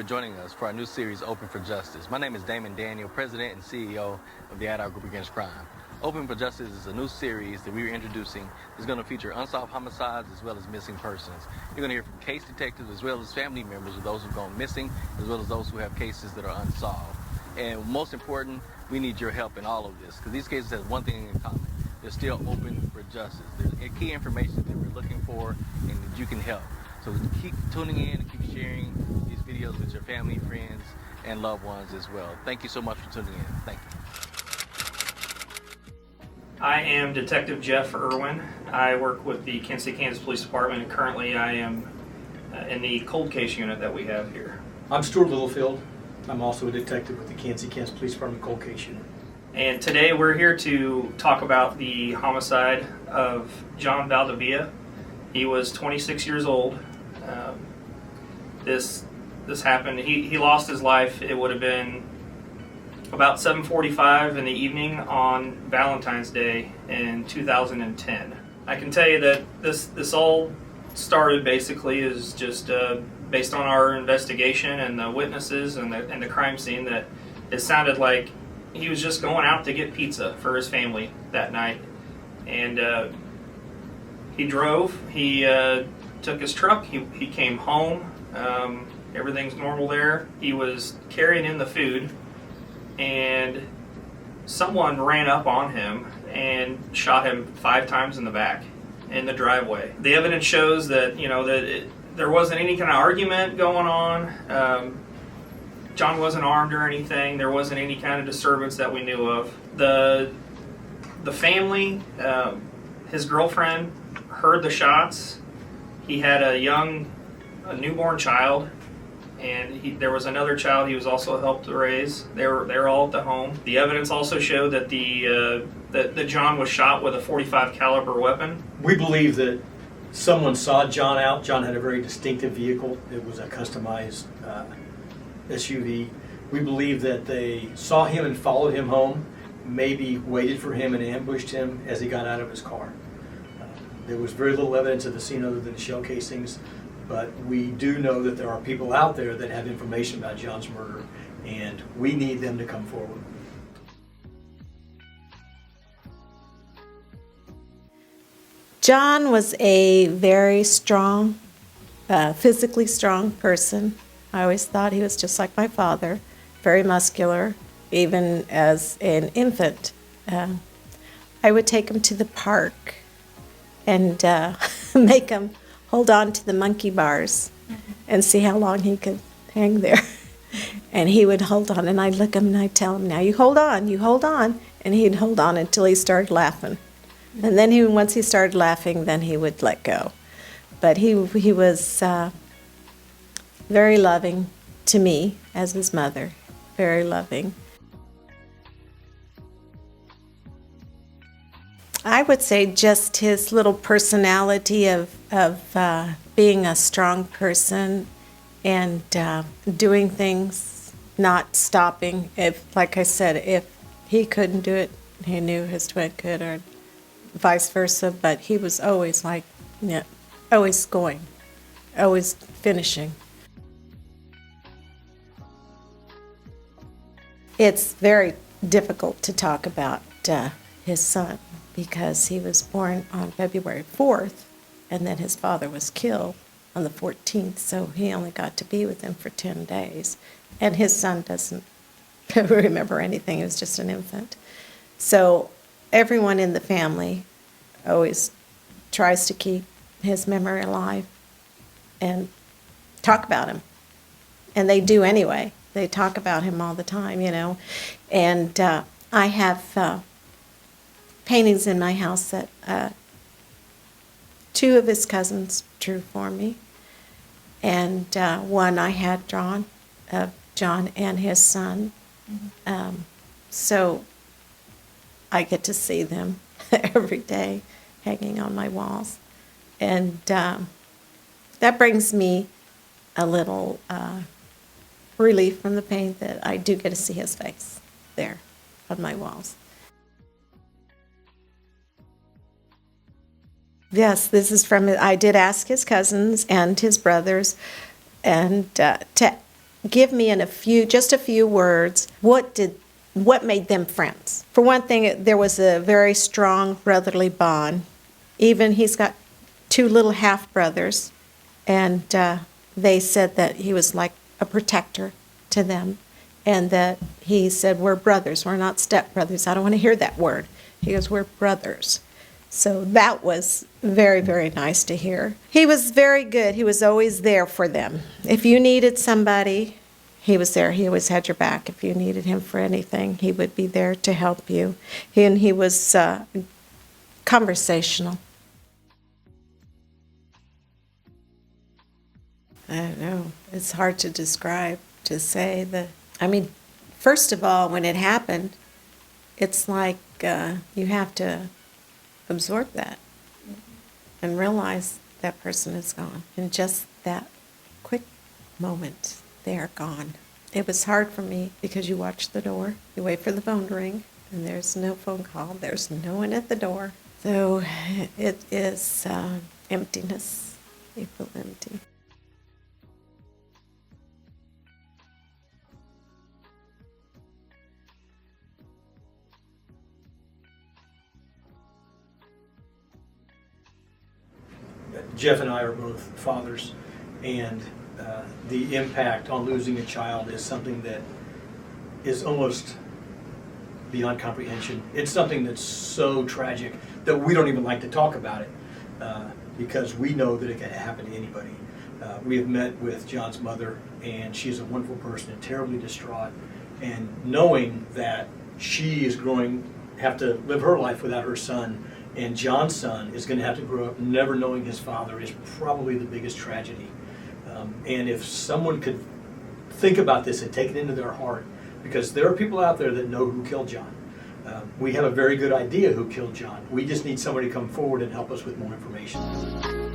for joining us for our new series, Open for Justice. My name is Damon Daniel, President and CEO of the Ad Hoc Group Against Crime. Open for Justice is a new series that we are introducing. It's going to feature unsolved homicides as well as missing persons. You're going to hear from case detectives as well as family members of those who've gone missing, as well as those who have cases that are unsolved. And most important, we need your help in all of this, because these cases have one thing in common. They're still open for justice. There's key information that we're looking for and that you can help. So keep tuning in and keep sharing these videos with your family, friends, and loved ones as well. Thank you so much for tuning in. Thank you. I am Detective Jeff Irwin. I work with the Kansas City, Kansas Police Department, and currently I am in the cold case unit that we have here. I'm Stuart Littlefield. I'm also a detective with the Kansas City, Kansas Police Department cold case unit. And today we're here to talk about the homicide of John Valdivia. He was 26 years old. This happened. He lost his life. It would have been about 7:45 in the evening on Valentine's Day in 2010. I can tell you that this all started basically is just based on our investigation and the witnesses and the crime scene, that it sounded like he was just going out to get pizza for his family that night. And he drove. He took his truck. He came home. Everything's normal there. He was carrying in the food, and someone ran up on him and shot him 5 times in the back in the driveway. The evidence shows that there wasn't any kind of argument going on. John wasn't armed or anything. There wasn't any kind of disturbance that we knew of. The family, his girlfriend, heard the shots. He had a newborn child, and there was another child he was also helped to raise. They were all at the home. The evidence also showed that that John was shot with a .45 caliber weapon. We believe that someone saw John out. John had a very distinctive vehicle. It was a customized SUV. We believe that they saw him and followed him home, maybe waited for him and ambushed him as he got out of his car. There was very little evidence at the scene other than shell casings, but we do know that there are people out there that have information about John's murder, and we need them to come forward. John was a very strong, physically strong person. I always thought he was just like my father, very muscular, even as an infant. I would take him to the park and make him hold on to the monkey bars and see how long he could hang there. And he would hold on, and I'd look at him and I'd tell him, now you hold on, and he'd hold on until he started laughing. And then once he started laughing, then he would let go. But he was very loving to me as his mother, very loving. I would say just his little personality of being a strong person and doing things, not stopping. Like I said, if he couldn't do it, he knew his twin could, or vice versa. But he was always always going, always finishing. It's very difficult to talk about his son, because he was born on February 4th, and then his father was killed on the 14th, so he only got to be with him for 10 days. And his son doesn't remember anything. He was just an infant. So everyone in the family always tries to keep his memory alive and talk about him. And they do anyway. They talk about him all the time, And I have paintings in my house that 2 of his cousins drew for me, and one I had drawn of John and his son. So I get to see them every day hanging on my walls, and that brings me a little relief from the pain that I do get to see his face there on my walls. Yes, this is from, I did ask his cousins and his brothers and to give me in just a few words, what made them friends? For one thing, there was a very strong brotherly bond. Even he's got 2 little half-brothers, and they said that he was like a protector to them, and that he said, we're brothers, we're not stepbrothers. I don't want to hear that word. He goes, we're brothers. So that was very, very nice to hear. He was very good. He was always there for them. If you needed somebody, he was there. He always had your back. If you needed him for anything, he would be there to help you. And he was conversational. I don't know. It's hard to describe, to say that. I mean, first of all, when it happened, it's like you have to absorb that and realize that person is gone. In just that quick moment, they are gone. It was hard for me because you watch the door, you wait for the phone to ring, and there's no phone call, there's no one at the door. So it is emptiness. You feel empty. Jeff and I are both fathers, and the impact on losing a child is something that is almost beyond comprehension. It's something that's so tragic that we don't even like to talk about it because we know that it can happen to anybody. We have met with John's mother, and she's a wonderful person and terribly distraught, and knowing that she is have to live her life without her son, and John's son is going to have to grow up never knowing his father, is probably the biggest tragedy. And if someone could think about this and take it into their heart, because there are people out there that know who killed John. We have a very good idea who killed John. We just need somebody to come forward and help us with more information.